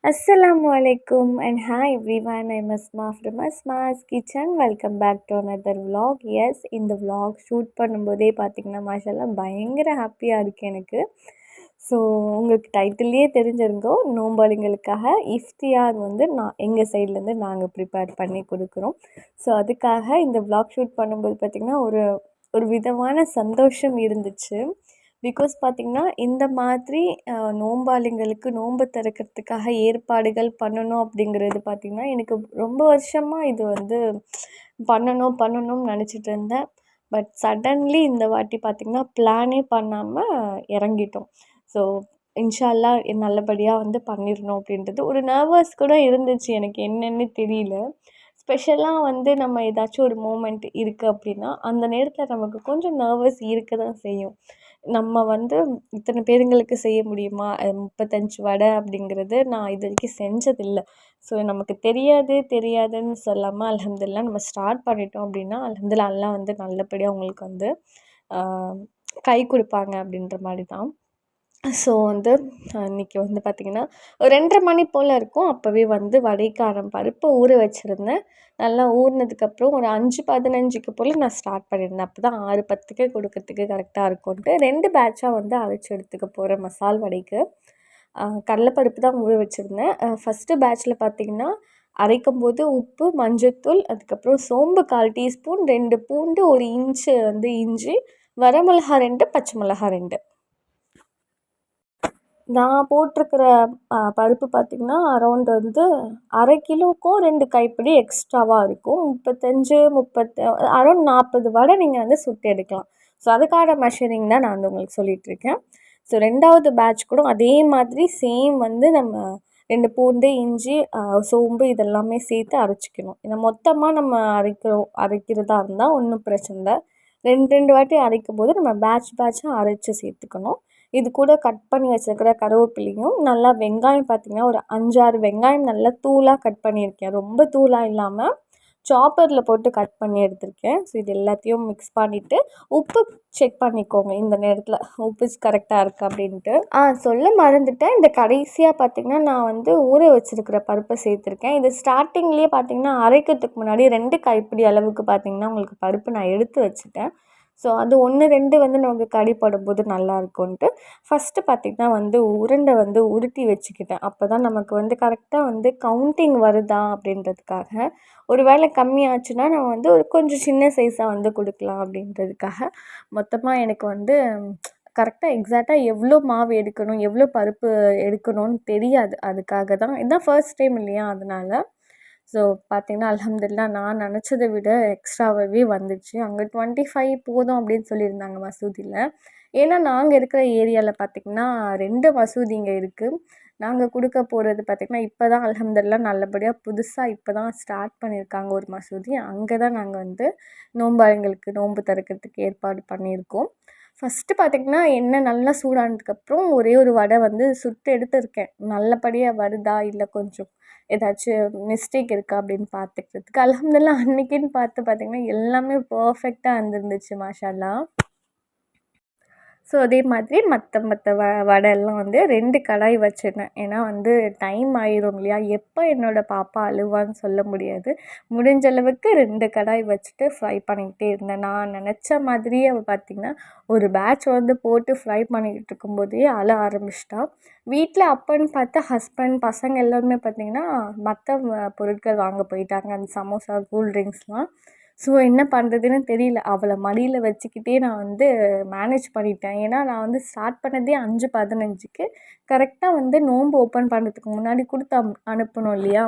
Assalamualaikum and hi everyone. I'm Asma from Asma's Kitchen. Welcome back to another vlog. Yes, இந்த vlog shoot பண்ணும்போதே பார்த்தீங்கன்னா மாஷால்லா பயங்கர ஹாப்பியாக இருக்குது எனக்கு. ஸோ உங்களுக்கு டைட்டில்லையே தெரிஞ்சிருங்கோ, நோம்பாளிங்களுக்காக இஃப்தியார் வந்து எங்கள் சைட்லேருந்து நாங்கள் ப்ரிப்பேர் பண்ணி கொடுக்குறோம். ஸோ அதுக்காக இந்த vlog ஷூட் பண்ணும்போது பார்த்திங்கன்னா ஒரு ஒரு விதமான சந்தோஷம் இருந்துச்சு. பிகாஸ் பார்த்திங்கன்னா இந்த மாதிரி நோம்பாளிங்களுக்கு நோன்பு திறக்கிறதுக்காக ஏற்பாடுகள் பண்ணணும் அப்படிங்கிறது பார்த்திங்கன்னா எனக்கு ரொம்ப வருஷமாக இது வந்து பண்ணணும்னு நினச்சிட்டு இருந்தேன். பட் சடன்லி இந்த வாட்டி பார்த்திங்கன்னா பிளானே பண்ணாமல் இறங்கிட்டோம். ஸோ இன்ஷா அல்லாஹ் நல்லபடியாக வந்து பண்ணிடணும் அப்படின்றது ஒரு நர்வஸ் கூட இருந்துச்சு, எனக்கு என்னென்னு தெரியல. ஸ்பெஷலாக வந்து நம்ம ஏதாச்சும் ஒரு மூமெண்ட் இருக்குது அப்படின்னா அந்த நேரத்தில் நமக்கு கொஞ்சம் நர்வஸ் இருக்க தான் செய்யும். நம்ம வந்து இத்தனை பேருங்களுக்கு செய்ய முடியுமா 35 வடை அப்படிங்கிறது நான் இது வரைக்கும் செஞ்சதில்லை. ஸோ நமக்கு தெரியாதுன்னு சொல்லாமல் அல்ஹம்துலில்லாஹ் நம்ம ஸ்டார்ட் பண்ணிட்டோம் அப்படின்னா அல்ஹம்துலில்லாஹ் அல்லாஹ் வந்து நல்லபடியாக அவங்களுக்கு வந்து கை கொடுப்பாங்க அப்படின்ற மாதிரி தான். ஸோ வந்து இன்றைக்கி வந்து பார்த்திங்கன்னா ஒரு 2:30 மணி போல் இருக்கும். அப்போவே வந்து வடைக்காரம் பருப்பு ஊற வச்சுருந்தேன். நல்லா ஊறினதுக்கப்புறம் ஒரு 5:15க்கு போல் நான் ஸ்டார்ட் பண்ணியிருந்தேன். அப்போ தான் 6:10க்கு கொடுக்கறதுக்கு கரெக்டாக இருக்கும்ன்ட்டு 2 பேட்சாக வந்து அரைச்சி எடுத்துக்க போகிறேன் மசால் வடைக்கு. கடலைப்பருப்பு தான் ஊற வச்சுருந்தேன். ஃபஸ்ட்டு பேட்சில் பார்த்திங்கன்னா அரைக்கும்போது உப்பு, மஞ்சத்தூள், அதுக்கப்புறம் சோம்பு 1/4 டீஸ்பூன், 2 பூண்டு, 1 இன்ச்சு வந்து இஞ்சி, வரமிளகா 2, பச்சை மிளகா 2. நான் போட்டிருக்கிற பருப்பு பார்த்திங்கன்னா அரௌண்ட் வந்து 1/2 கிலோவுக்கும் 2 கைப்பிடி எக்ஸ்ட்ராவாக இருக்கும். 35 அரௌண்ட் 40 வடை நீங்கள் வந்து சுட்டு எடுக்கலாம். ஸோ அதுக்கான மெஷரிங் தான் நான் வந்து உங்களுக்கு சொல்லிகிட்ருக்கேன். ஸோ 2வது பேட்ச் கூட அதே மாதிரி சேம் வந்து நம்ம 2 பூண்டு, இஞ்சி, சோம்பு இதெல்லாமே சேர்த்து அரைச்சிக்கணும். ஏன்னா மொத்தமாக நம்ம அரைக்கிறதா இருந்தால் ஒன்றும் பிரச்சனை இல்லை. 2 வாட்டி அரைக்கும் போது நம்ம பேட்சாக அரைச்சி சேர்த்துக்கணும். இது கூட கட் பண்ணி வச்சுருக்கிற கருவேப்பிலையும், நல்லா வெங்காயம் பார்த்திங்கன்னா ஒரு 5-6 வெங்காயம் நல்லா தூளாக கட் பண்ணியிருக்கேன். ரொம்ப தூளாக இல்லாமல் சாப்பரில் போட்டு கட் பண்ணி எடுத்திருக்கேன். ஸோ இது எல்லாத்தையும் மிக்ஸ் பண்ணிவிட்டு உப்பு செக் பண்ணிக்கோங்க இந்த நேரத்தில், உப்பு கரெக்டாக இருக்கா அப்படின்ட்டு. சொல்ல மறந்துட்டேன், இந்த கடைசியாக பார்த்திங்கன்னா நான் வந்து ஊற வச்சுருக்கிற பருப்பை சேர்த்துருக்கேன். இது ஸ்டார்டிங்லேயே பார்த்திங்கன்னா அரைக்கிறதுக்கு முன்னாடி 2 கைப்பிடி அளவுக்கு பார்த்திங்கன்னா உங்களுக்கு பருப்பு நான் எடுத்து வச்சுட்டேன். ஸோ அது 1, 2 வந்து நமக்கு கடிப்படும்போது நல்லாயிருக்கும்ன்ட்டு ஃபஸ்ட்டு பார்த்திங்கன்னா வந்து உருண்டை வந்து உருட்டி வச்சுக்கிட்டேன். அப்போ தான் நமக்கு வந்து கரெக்டாக வந்து கவுண்டிங் வருதா அப்படின்றதுக்காக. ஒரு வேளை கம்மியாச்சுன்னா நம்ம வந்து ஒரு கொஞ்சம் சின்ன சைஸாக வந்து கொடுக்கலாம் அப்படின்றதுக்காக. மொத்தமாக எனக்கு வந்து கரெக்டாக எக்ஸாக்டாக எவ்வளோ மாவு எடுக்கணும், எவ்வளோ பருப்பு எடுக்கணும்னு தெரியாது. அதுக்காக தான் இதுதான் ஃபர்ஸ்ட் டைம் இல்லையா, அதனால். ஸோ பார்த்திங்கன்னா அல்ஹம்துலில்லாஹ் நான் நினச்சதை விட எக்ஸ்ட்ராவாகவே வந்துச்சு. அங்கே 25 போதும் அப்படின்னு சொல்லியிருந்தாங்க மசூதியில். ஏன்னா நாங்கள் இருக்கிற ஏரியாவில் பார்த்திங்கன்னா 2 மசூதி இங்கே இருக்குது. நாங்கள் கொடுக்க போகிறது பார்த்திங்கன்னா இப்போ தான் அல்ஹம்துலில்லாஹ் நல்லபடியாக புதுசாக இப்போ தான் ஸ்டார்ட் பண்ணியிருக்காங்க ஒரு மசூதி. அங்கே தான் நாங்கள் வந்து நோம்பாளிங்களுக்கு நோன்பு திறக்கிறதுக்கு ஏற்பாடு பண்ணியிருக்கோம். ஃபஸ்ட்டு பார்த்திங்கன்னா எண்ணெய் நல்லா சூடானதுக்கப்புறம் ஒரே ஒரு வடை வந்து சுட்டு எடுத்துருக்கேன். நல்லபடியாக வருதா இல்லை கொஞ்சம் ஏதாச்சும் மிஸ்டேக் இருக்கா அப்படின்னு பார்த்துக்கிறதுக்கு. அல்ஹம்துலில்லாஹ் அன்றைக்கின்னு பார்த்திங்கன்னா எல்லாமே பர்ஃபெக்டாக வந்துருந்துச்சு மாஷாஅல்லாஹ். ஸோ அதே மாதிரி மற்ற வடையெல்லாம் வந்து 2 கடாய் வச்சிருந்தேன். ஏன்னா வந்து டைம் ஆயிரும் இல்லையா, எப்போ என்னோடய பாப்பா அழுவான்னு சொல்ல முடியாது. முடிஞ்ச அளவுக்கு 2 கடாய் வச்சுட்டு ஃப்ரை பண்ணிக்கிட்டே இருந்தேன். நான் நினச்ச மாதிரியே பார்த்திங்கன்னா ஒரு பேட்ச் வந்து போட்டு ஃப்ரை பண்ணிக்கிட்டு இருக்கும்போதே அழ ஆரம்பிச்சிட்டா. வீட்டில் அப்போன்னு பார்த்தா ஹஸ்பண்ட், பசங்க எல்லோருமே பார்த்திங்கன்னா மற்ற பொருட்கள் வாங்க போயிட்டாங்க, அந்த சமோசா, கூல்ட்ரிங்க்ஸ்லாம். ஸோ என்ன பண்ணுறதுன்னு தெரியல. அவளை மடியில் வச்சுக்கிட்டே நான் வந்து மேனேஜ் பண்ணிட்டேன். ஏன்னா நான் வந்து ஸ்டார்ட் பண்ணதே 5:15க்கு. கரெக்டாக வந்து நோன்பு ஓப்பன் பண்ணுறதுக்கு முன்னாடி கொடுத்து அனுப்பணும் இல்லையா.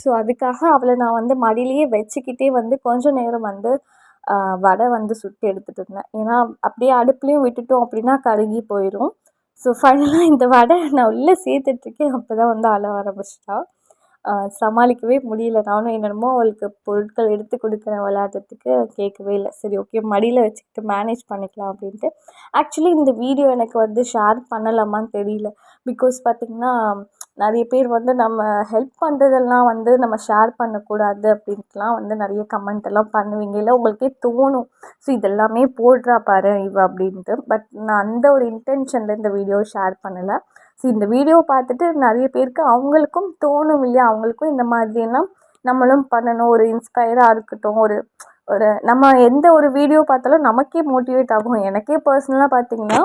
ஸோ அதுக்காக அவளை நான் வந்து மடியிலேயே வச்சுக்கிட்டே வந்து கொஞ்சம் நேரம் வந்து வடை வந்து சுட்டு எடுத்துகிட்டு இருந்தேன். ஏன்னா அப்படியே அடுப்புலேயும் விட்டுட்டோம் அப்படின்னா கருகி போயிடும். ஸோ ஃபைனலாக இந்த வடை நான் உள்ளே சேர்த்துட்ருக்கேன். அப்போ தான் வந்து அழ ஆரம்பிச்சிட்டா. சமாளிக்கவே முடியல. நானும் என்னென்னமோ அவளுக்கு பொருட்கள் எடுத்து கொடுக்குறேன் விளையாடுறதுக்கு, கேட்கவே இல்லை. சரி ஓகே மடியில் வச்சுக்கிட்டு மேனேஜ் பண்ணிக்கலாம் அப்படின்ட்டு. ஆக்சுவலி இந்த வீடியோ எனக்கு வந்து ஷேர் பண்ணலாமான்னு தெரியல. பிகாஸ் பார்த்திங்கன்னா நிறைய பேர் வந்து நம்ம ஹெல்ப் பண்ணுறதெல்லாம் வந்து நம்ம ஷேர் பண்ணக்கூடாது அப்படின்ட்டுலாம் வந்து நிறைய கமெண்ட் எல்லாம் பண்ணுவீங்க, இல்லை உங்களுக்கே தோணும் ஸோ இதெல்லாமே போடுறா பாரு இவ அப்படின்ட்டு. பட் நான் அந்த ஒரு இன்டென்ஷனில் இந்த வீடியோ ஷேர் பண்ணலை. ஸோ இந்த வீடியோ பார்த்துட்டு நிறைய பேருக்கு அவங்களுக்கும் தோணும் இல்லையா, அவங்களுக்கும் இந்த மாதிரியெல்லாம் நம்மளும் பண்ணணும், ஒரு இன்ஸ்பயராக இருக்கட்டும், ஒரு ஒரு நம்ம எந்த ஒரு வீடியோ பார்த்தாலும் நமக்கே மோட்டிவேட் ஆகும். எனக்கே பர்சனலாக பார்த்திங்கன்னா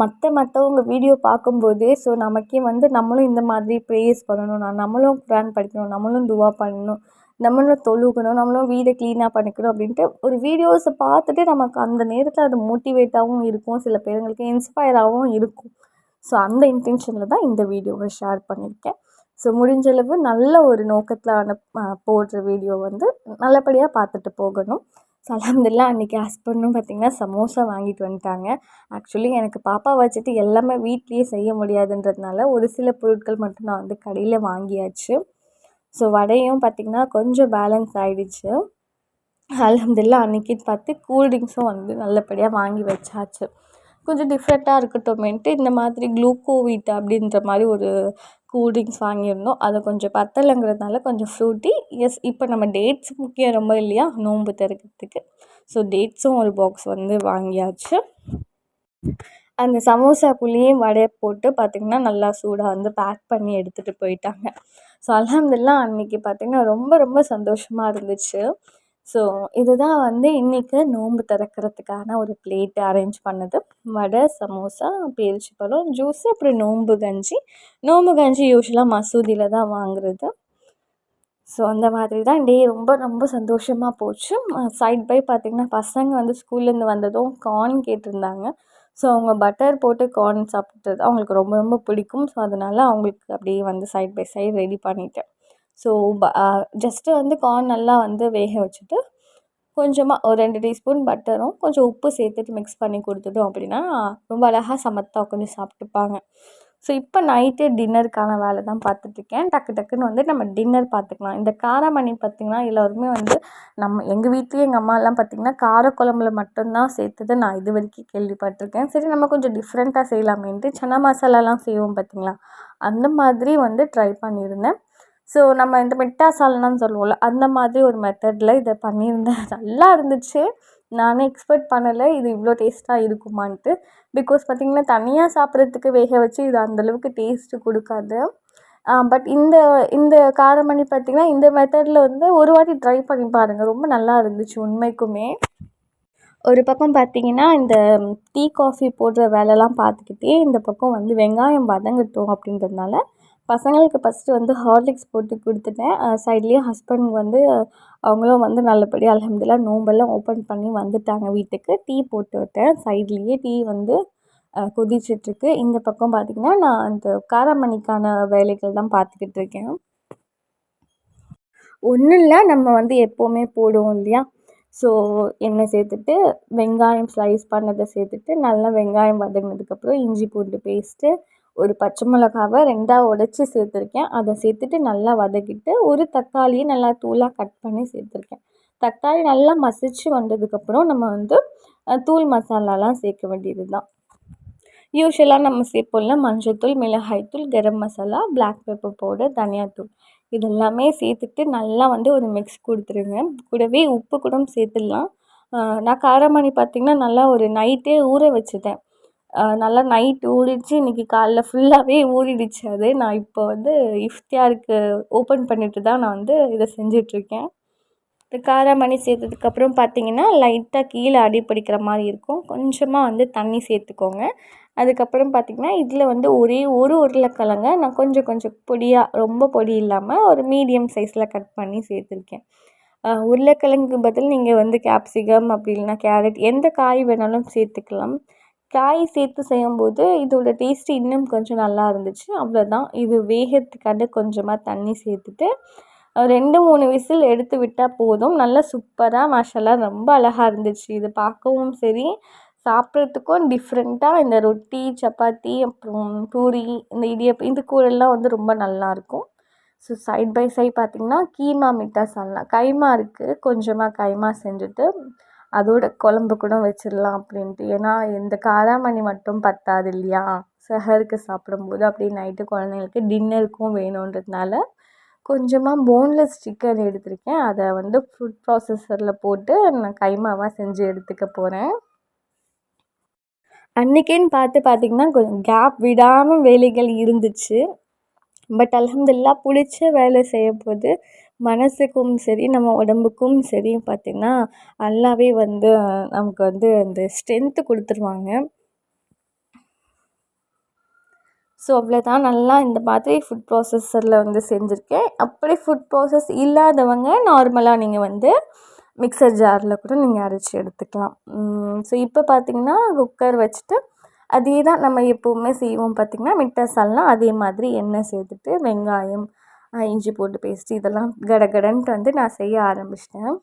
மற்றவங்க வீடியோ பார்க்கும்போது ஸோ நமக்கே வந்து நம்மளும் இந்த மாதிரி ப்ரேயர்ஸ் பண்ணணும், நம்மளும் குரான் படிக்கணும், நம்மளும் துவா பண்ணணும், நம்மளும் தொழுகணும், நம்மளும் வீடை க்ளீனாக பண்ணிக்கணும் அப்படின்ட்டு ஒரு வீடியோஸை பார்த்துட்டு நமக்கு அந்த நேரத்தில் அது மோட்டிவேட்டாகவும் இருக்கும், சில பேருங்களுக்கு இன்ஸ்பயராகவும் இருக்கும். ஸோ அந்த இன்டென்ஷனில் தான் இந்த வீடியோவை ஷேர் பண்ணியிருக்கேன். ஸோ முடிஞ்சளவு நல்ல ஒரு நோக்கத்தில் போடுற வீடியோ வந்து நல்லபடியாக பார்த்துட்டு போகணும். ஸோ அல்ஹம்துலில்லாஹ் அன்றைக்கி ஹஸ்பண்டும் பார்த்திங்கன்னா சமோசா வாங்கிட்டு வந்துட்டாங்க. ஆக்சுவலி எனக்கு பாப்பா வச்சுட்டு எல்லாமே வீட்லேயே செய்ய முடியாதுன்றதுனால ஒரு சில பொருட்கள் மட்டும் நான் வந்து கடையில் வாங்கியாச்சு. ஸோ வடையும் பார்த்திங்கன்னா கொஞ்சம் பேலன்ஸ் ஆகிடுச்சு. அல்ஹம்துலில்லாஹ் அன்றைக்கின்னு பார்த்து கூல்ட்ரிங்க்ஸும் வந்து நல்லபடியாக வாங்கி வச்சாச்சு. கொஞ்சம் டிஃப்ரெண்ட்டாக இருக்கட்டுமேன்ட்டு இந்த மாதிரி க்ளூக்கோவிட் அப்படின்ற மாதிரி ஒரு கூல்ட்ரிங்க்ஸ் வாங்கியிருந்தோம். அதை கொஞ்சம் பத்தலைங்கிறதுனால கொஞ்சம் ஃப்ரூட்டி. எஸ், இப்போ நம்ம டேட்ஸ் முக்கியம் ரொம்ப இல்லையா நோன்பு திறக்கிறதுக்கு. ஸோ டேட்ஸும் ஒரு பாக்ஸ் வந்து வாங்கியாச்சு. அந்த சமோசாக்குள்ளேயே வடையை போட்டு பார்த்திங்கன்னா நல்லா சூடாக வந்து பேக் பண்ணி எடுத்துகிட்டு போயிட்டாங்க. ஸோ அல்ஹம்துலில்லாஹ் அன்றைக்கி பார்த்திங்கன்னா ரொம்ப ரொம்ப சந்தோஷமாக இருந்துச்சு. ஸோ இதுதான் வந்து இன்றைக்கி நோன்பு திறக்கிறதுக்கான ஒரு பிளேட்டு அரேஞ்ச் பண்ணது. வடை, சமோசா, பேரிச்சம்பழம், ஜூஸு, அப்புறம் நோன்பு கஞ்சி யூஸ்வலாக மசூதியில் தான் வாங்குறது. ஸோ அந்த மாதிரி தான் டே ரொம்ப ரொம்ப சந்தோஷமாக போச்சு. சைட் பை பார்த்திங்கன்னா பசங்க வந்து ஸ்கூல்லேருந்து வந்ததும் கார்ன் கேட்டிருந்தாங்க. ஸோ அவங்க பட்டர் போட்டு கார்ன் சாப்பிட்டது அவங்களுக்கு ரொம்ப ரொம்ப பிடிக்கும். ஸோ அதனால் அவங்களுக்கு அப்படியே வந்து சைட் பை சைடு ரெடி பண்ணிட்டேன். ஸோ ஜஸ்ட்டு வந்து கார்ன் நல்லா வந்து வேக வச்சுட்டு கொஞ்சமாக ஒரு 2 டீஸ்பூன் பட்டரும் கொஞ்சம் உப்பு சேர்த்துட்டு மிக்ஸ் பண்ணி கொடுத்துட்டோம் அப்படின்னா ரொம்ப அழகாக சமத்தாக கொஞ்சம் சாப்பிட்டுப்பாங்க. ஸோ இப்போ நைட்டு டின்னருக்கான வேலை தான் பார்த்துட்ருக்கேன். டக்குன்னு வந்து நம்ம டின்னர் பார்த்துக்கலாம். இந்த காராமணி பார்த்திங்கன்னா எல்லோருமே வந்து எங்கள் வீட்லேயும் எங்கள் அம்மாலாம் பார்த்திங்கன்னா காரக்குழம்புல மட்டும்தான் சேர்த்தது நான் இது வரைக்கும் கேள்விப்பட்டிருக்கேன். சரி நம்ம கொஞ்சம் டிஃப்ரெண்ட்டாக செய்யலாமேன்ட்டு சன்னா மசாலாலாம் செய்வோம் பார்த்திங்களா, அந்த மாதிரி வந்து ட்ரை பண்ணியிருந்தேன். ஸோ நம்ம இந்த மிட்டா சால்னான்னு சொல்லுவோம்ல, அந்த மாதிரி ஒரு மெத்தடில் இதை பண்ணியிருந்தேன். நல்லா இருந்துச்சு. நானே எக்ஸ்பெக்ட் பண்ணலை இது இவ்வளோ டேஸ்ட்டாக இருக்குமான்ட்டு. பிகாஸ் பார்த்திங்கன்னா தனியாக சாப்பிட்றதுக்கு வேக வச்சு இது அந்தளவுக்கு டேஸ்ட்டு கொடுக்காது. பட் இந்த இந்த காரமணி பார்த்திங்கன்னா இந்த மெத்தடில் வந்து ஒரு வாட்டி ட்ரை பண்ணி பாருங்கள், ரொம்ப நல்லா இருந்துச்சு உண்மைக்குமே. ஒரு பக்கம் பார்த்திங்கன்னா இந்த டீ காஃபி போடுற வேலைலாம் பார்த்துக்கிட்டே இந்த பக்கம் வந்து வெங்காயம் வதங்கட்டும் அப்படின்றதுனால பசங்களுக்கு ஃபஸ்ட்டு வந்து ஹார்லிக்ஸ் போட்டு கொடுத்துட்டேன். சைட்லேயே ஹஸ்பண்ட் வந்து அவங்களும் வந்து நல்லபடியாக அல்ஹம்துலில்லாஹ் நோம்பெல்லாம் ஓப்பன் பண்ணி வந்துட்டாங்க வீட்டுக்கு. டீ போட்டு விட்டேன். சைட்லேயே டீ வந்து கொதிச்சிட்ருக்கு. இந்த பக்கம் பார்த்திங்கன்னா நான் அந்த காராமணிக்கான வேலைகள் தான் பார்த்துக்கிட்டு இருக்கேன். ஒன்றும் இல்லை, நம்ம வந்து எப்போவுமே போடுவோம் இல்லையா, ஸோ எண்ணெய் சேர்த்துட்டு வெங்காயம் ஸ்லைஸ் பண்ணதை சேர்த்துட்டு நல்லா வெங்காயம் வதங்கினதுக்கப்புறம் இஞ்சி பூண்டு பேஸ்ட்டு, ஒரு பச்சை மிளகாவை 2ஆக உடச்சி சேர்த்துருக்கேன். அதை சேர்த்துட்டு நல்லா வதக்கிட்டு ஒரு தக்காளியை நல்லா தூளாக கட் பண்ணி சேர்த்துருக்கேன். தக்காளி நல்லா மசிச்சு வந்ததுக்கப்புறம் நம்ம வந்து தூள் மசாலாலாம் சேர்க்க வேண்டியது தான். யூஸ்வலாக நம்ம சேர்ப்போம்ல மஞ்சள்தூள், மிளகாய்த்தூள், garam masala, black pepper powder, தனியாத்தூள் இதெல்லாமே சேர்த்துட்டு நல்லா வந்து ஒரு மிக்ஸ் கொடுத்துருங்க. கூடவே உப்பு கூட சேர்த்துடலாம். நான் காராமணி பார்த்திங்கன்னா நல்லா ஒரு நைட்டே ஊற வச்சுட்டேன். நல்லா நைட் ஊறிடுச்சு. இன்றைக்கி காலைல ஃபுல்லாகவே ஊறிடுச்சு அது. நான் இப்போ வந்து இஃப்தியாருக்கு ஓப்பன் பண்ணிட்டு தான் நான் வந்து இதை செஞ்சிட்ருக்கேன். இந்த காராமணி சேர்த்ததுக்கப்புறம் பார்த்திங்கன்னா லைட்டாக கீழே அடி பிடிக்கிற மாதிரி இருக்கும். கொஞ்சமாக வந்து தண்ணி சேர்த்துக்கோங்க. அதுக்கப்புறம் பார்த்திங்கன்னா இதில் வந்து ஒரே ஒரு உருளைக்கிழங்க நான் கொஞ்சம் கொஞ்சம் பொடியாக, ரொம்ப பொடி இல்லாமல் ஒரு மீடியம் சைஸில் கட் பண்ணி சேர்த்துருக்கேன். உருளைக்கிழங்குக்கு பதில் நீங்கள் வந்து கேப்சிகம் அப்படி இல்லைனா கேரட் எந்த காய் வேணாலும் சேர்த்துக்கலாம். காய் சேர்த்து செய்யும்போது இதோட டேஸ்ட்டு இன்னும் கொஞ்சம் நல்லா இருந்துச்சு. அவ்வளோதான். இது வேகிறதுக்காக கொஞ்சமாக தண்ணி சேர்த்துட்டு 2, 3 விசில் எடுத்து விட்டால் போதும். நல்லா சூப்பராக மாஷாஅல்லா ரொம்ப அழகாக இருந்துச்சு. இது பார்க்கவும் சரி, சாப்பிட்றதுக்கும் டிஃப்ரெண்ட்டாக இந்த ரொட்டி, சப்பாத்தி, அப்புறம் பூரி, இந்த இடியாப்பம் இது கூடலாம் வந்து ரொம்ப நல்லாயிருக்கும். ஸோ சைட் பை சைட் பார்த்திங்கன்னா கீமா மிட்டா சால்னா கைமா இருக்குது. கொஞ்சமாக கைமா செஞ்சுட்டு அதோட குழம்பு கூட வச்சிடலாம் அப்படின்ட்டு. ஏன்னா இந்த காராமணி மட்டும் பத்தாது இல்லையா, சஹருக்கு சாப்பிடும்போது அப்படியே நைட்டு குழந்தைங்களுக்கு டின்னருக்கும் வேணுன்றதுனால கொஞ்சமாக போன்லெஸ் சிக்கன் எடுத்திருக்கேன். அதை வந்து ஃபுட் ப்ராசஸரில் போட்டு நான் கைமாவாக செஞ்சு எடுத்துக்க போகிறேன். அன்றைக்கின்னு பார்த்திங்கன்னா கொஞ்சம் கேப் விடாமல் வேலைகள் இருந்துச்சு. பட் அல்ஹம்துலில்லாஹ் பிடிச்ச வேலை செய்யும்போது மனசுக்கும் சரி நம்ம உடம்புக்கும் சரி பார்த்திங்கன்னா நல்லாவே வந்து நமக்கு வந்து அந்த ஸ்ட்ரென்த்து கொடுத்துருவாங்க. ஸோ அவ்வளோதான். நல்லா இந்த மாதிரி ஃபுட் ப்ராசஸரில் வந்து செஞ்சுருக்கேன். அப்படி ஃபுட் ப்ராசஸ் இல்லாதவங்க நார்மலாக நீங்கள் வந்து மிக்சர் ஜாரில் கூட நீங்கள் அரைச்சி எடுத்துக்கலாம். ஸோ இப்போ பார்த்திங்கன்னா குக்கர் வச்சுட்டு அதே தான் நம்ம எப்போவுமே செய்வோம். பார்த்திங்கன்னா மிட் மசாலாம் அதே மாதிரி எண்ணெய் சேர்த்துட்டு வெங்காயம், இஞ்சி பூண்டு பேஸ்ட்டு இதெல்லாம் கடகடன்ட்டு வந்து நான் செய்ய ஆரம்பிச்சிட்டேன்.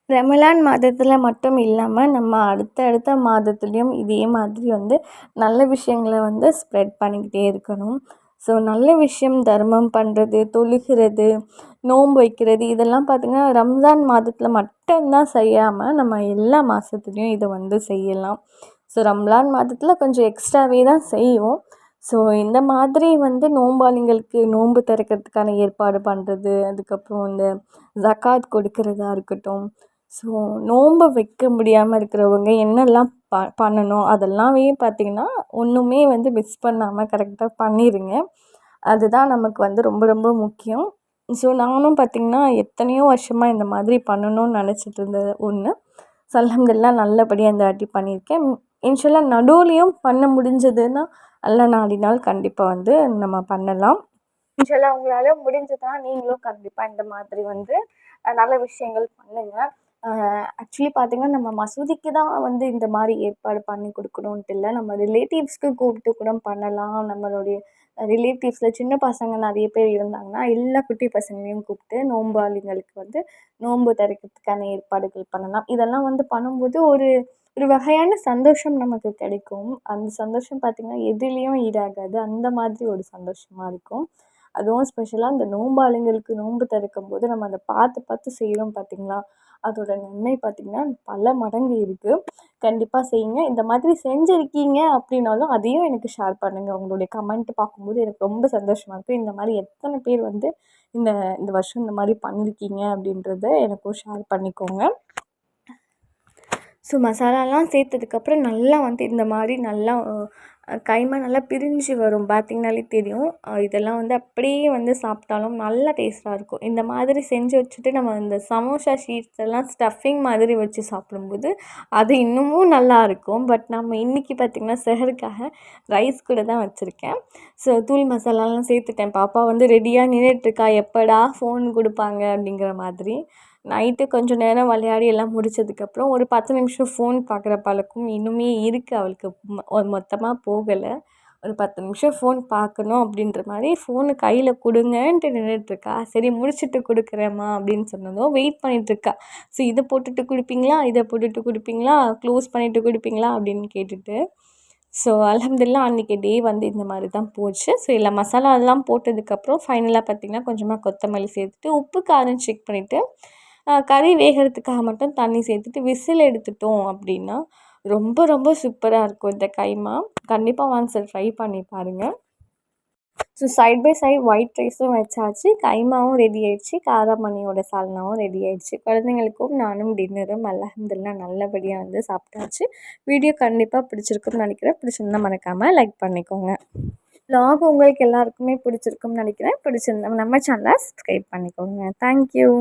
ரமலான் மாதத்தில் மட்டும் இல்லாமல் நம்ம அடுத்த மாதத்துலேயும் இதே மாதிரி வந்து நல்ல விஷயங்களை வந்து ஸ்ப்ரெட் பண்ணிக்கிட்டே இருக்கணும். ஸோ நல்ல விஷயம் தர்மம் பண்ணுறது, தொழுகிறது, நோன்பு வைக்கிறது இதெல்லாம் பார்த்திங்கன்னா ரம்ஜான் மாதத்தில் மட்டும்தான் செய்யாமல் நம்ம எல்லா மாதத்துலேயும் இதை வந்து செய்யலாம். ஸோ ரம்ஜான் மாதத்தில் கொஞ்சம் எக்ஸ்ட்ராவே தான் செய்வோம். ஸோ இந்த மாதிரி வந்து நோம்பாளிங்களுக்கு நோன்பு திறக்கிறதுக்கான ஏற்பாடு பண்ணுறது, அதுக்கப்புறம் இந்த ஜக்காத் கொடுக்கறதா இருக்கட்டும். ஸோ நோன்பு வைக்க முடியாமல் இருக்கிறவங்க என்னெல்லாம் பண்ணணும் அதெல்லாமே பார்த்திங்கன்னா ஒன்றுமே வந்து மிஸ் பண்ணாமல் கரெக்டாக பண்ணிடுங்க. அதுதான் நமக்கு வந்து ரொம்ப ரொம்ப முக்கியம். ஸோ நானும் பார்த்திங்கன்னா எத்தனையோ வருஷமாக இந்த மாதிரி பண்ணணும்னு நினச்சிட்டு இருந்தது ஒன்று. ஸோ அல்ஹம்துலில்லாஹ் நல்லபடியாக இந்த வாட்டி பண்ணியிருக்கேன். இன்ஷாஅல்லாஹ் நடுவுலையும் பண்ண முடிஞ்சதுன்னா அல்லாஹ் நாடினால் கண்டிப்பாக வந்து நம்ம பண்ணலாம். இன்ஷாஅல்லாஹ் உங்களால் முடிஞ்சதுன்னா நீங்களும் கண்டிப்பாக இந்த மாதிரி வந்து நல்ல விஷயங்கள் பண்ணுங்கள். ஆக்சுவலி பார்த்திங்கன்னா நம்ம மசூதிக்கு தான் வந்து இந்த மாதிரி ஏற்பாடு பண்ணி கொடுக்கணுன்ட்டு இல்லை, நம்ம ரிலேட்டிவ்ஸ்க்கு கூப்பிட்டு கூட பண்ணலாம். நம்மளுடைய ரிலேட்டிவ்ஸில் சின்ன பசங்க நிறைய பேர் இருந்தாங்கன்னா எல்லா குட்டி பசங்களையும் கூப்பிட்டு நோம்பாளிங்களுக்கு வந்து நோன்பு திறக்கிறதுக்கான ஏற்பாடுகள் பண்ணலாம். இதெல்லாம் வந்து பண்ணும்போது ஒரு ஒரு வகையான சந்தோஷம் நமக்கு கிடைக்கும். அந்த சந்தோஷம் பார்த்திங்கன்னா எதுலேயும் ஈடாகாது. அந்த மாதிரி ஒரு சந்தோஷமாக இருக்கும். அதுவும் ஸ்பெஷலாக இந்த நோம்பாளிங்களுக்கு நோன்பு திறக்கும்போது நம்ம அதை பார்த்து பார்த்து செய்கிறோம் பார்த்திங்களா, அதோட நன்மை பார்த்திங்கன்னா பல மடங்கு இருக்குது. கண்டிப்பாக செய்யுங்க. இந்த மாதிரி செஞ்சுருக்கீங்க அப்படின்னாலும் அதையும் எனக்கு ஷேர் பண்ணுங்கள். உங்களுடைய கமெண்ட் பார்க்கும்போது எனக்கு ரொம்ப சந்தோஷமாக இருக்கும். இந்த மாதிரி எத்தனை பேர் வந்து இந்த இந்த வருஷம் இந்த மாதிரி பண்ணியிருக்கீங்க அப்படின்றத எனக்கும் ஷேர் பண்ணிக்கோங்க. ஸோ மசாலாலாம் சேர்த்ததுக்கப்புறம் நல்லா வந்து இந்த மாதிரி நல்லா கைமா நல்லா பிரிஞ்சு வரும். பார்த்திங்கனாலே தெரியும். இதெல்லாம் வந்து அப்படியே வந்து சாப்பிட்டாலும் நல்லா டேஸ்ட்டாக இருக்கும். இந்த மாதிரி செஞ்சு வச்சுட்டு நம்ம இந்த சமோசா ஷீட்ஸ் எல்லாம் ஸ்டஃபிங் மாதிரி வச்சு சாப்பிடும்போது அது இன்னமும் நல்லாயிருக்கும். பட் நம்ம இன்றைக்கி பார்த்திங்கன்னா செஹருக்காக ரைஸ் கூட தான் வச்சுருக்கேன். ஸோ தூள் மசாலாலாம் சேர்த்துட்டேன். பாப்பா வந்து ரெடியாக நின்றுட்டுருக்கா, எப்படா ஃபோன் கொடுப்பாங்க அப்படிங்கிற மாதிரி. நைட்டு கொஞ்சம் நேரம் விளையாடி எல்லாம் முடித்ததுக்கப்புறம் ஒரு 10 நிமிஷம் ஃபோன் பார்க்குற பழக்கம் இன்னுமே இருக்குது அவளுக்கு. மொத்தமாக போகலை. ஒரு 10 நிமிஷம் ஃபோன் பார்க்கணும் அப்படின்ற மாதிரி ஃபோனு கையில் கொடுங்கன்ட்டு நின்றுட்டுருக்கா. சரி முடிச்சுட்டு கொடுக்குறேம்மா அப்படின்னு சொன்னதும் வெயிட் பண்ணிகிட்ருக்கா. ஸோ இதை போட்டுட்டு கொடுப்பீங்களா, இதை போட்டுட்டு கொடுப்பீங்களா, க்ளோஸ் பண்ணிவிட்டு கொடுப்பீங்களா அப்படின்னு கேட்டுட்டு. ஸோ அல்ஹம்துலில்லாஹ் அன்றைக்கி டே வந்து இந்த மாதிரி தான் போச்சு. ஸோ எல்லா மசாலாலாம் போட்டதுக்கப்புறம் ஃபைனலாக பார்த்திங்கன்னா கொஞ்சமாக கொத்தமல்லி சேர்த்துட்டு உப்பு காரம் செக் பண்ணிவிட்டு கறி வேகிறதுக்காக மட்டும் தண்ணி சேர்த்துட்டு விசில் எடுத்துட்டோம் அப்படின்னா ரொம்ப ரொம்ப சூப்பராக இருக்கும் இந்த கைமா. கண்டிப்பாக ஒன்ஸ் ட்ரை பண்ணி பாருங்கள். So side by side white ரைஸும் வச்சாச்சு, கைமாவும் ரெடி ஆகிடுச்சு, காராமணியோட சால்னாவும் ரெடி ஆகிடுச்சு. குழந்தைங்களுக்கும் நானும் டின்னரும் அல்ஹம்துலில்லாஹ் நல்லபடியாக வந்து சாப்பிட்டாச்சு. வீடியோ கண்டிப்பாக பிடிச்சிருக்குன்னு நினைக்கிறேன். பிடிச்சிருந்தா மறக்காமல் லைக் பண்ணிக்கோங்க. வ்ளாக் உங்களுக்கு எல்லாருக்குமே பிடிச்சிருக்குன்னு நினைக்கிறேன். பிடிச்சிருந்தா நம்ம சேனலை சப்ஸ்கிரைப் பண்ணிக்கோங்க. தேங்க்யூ.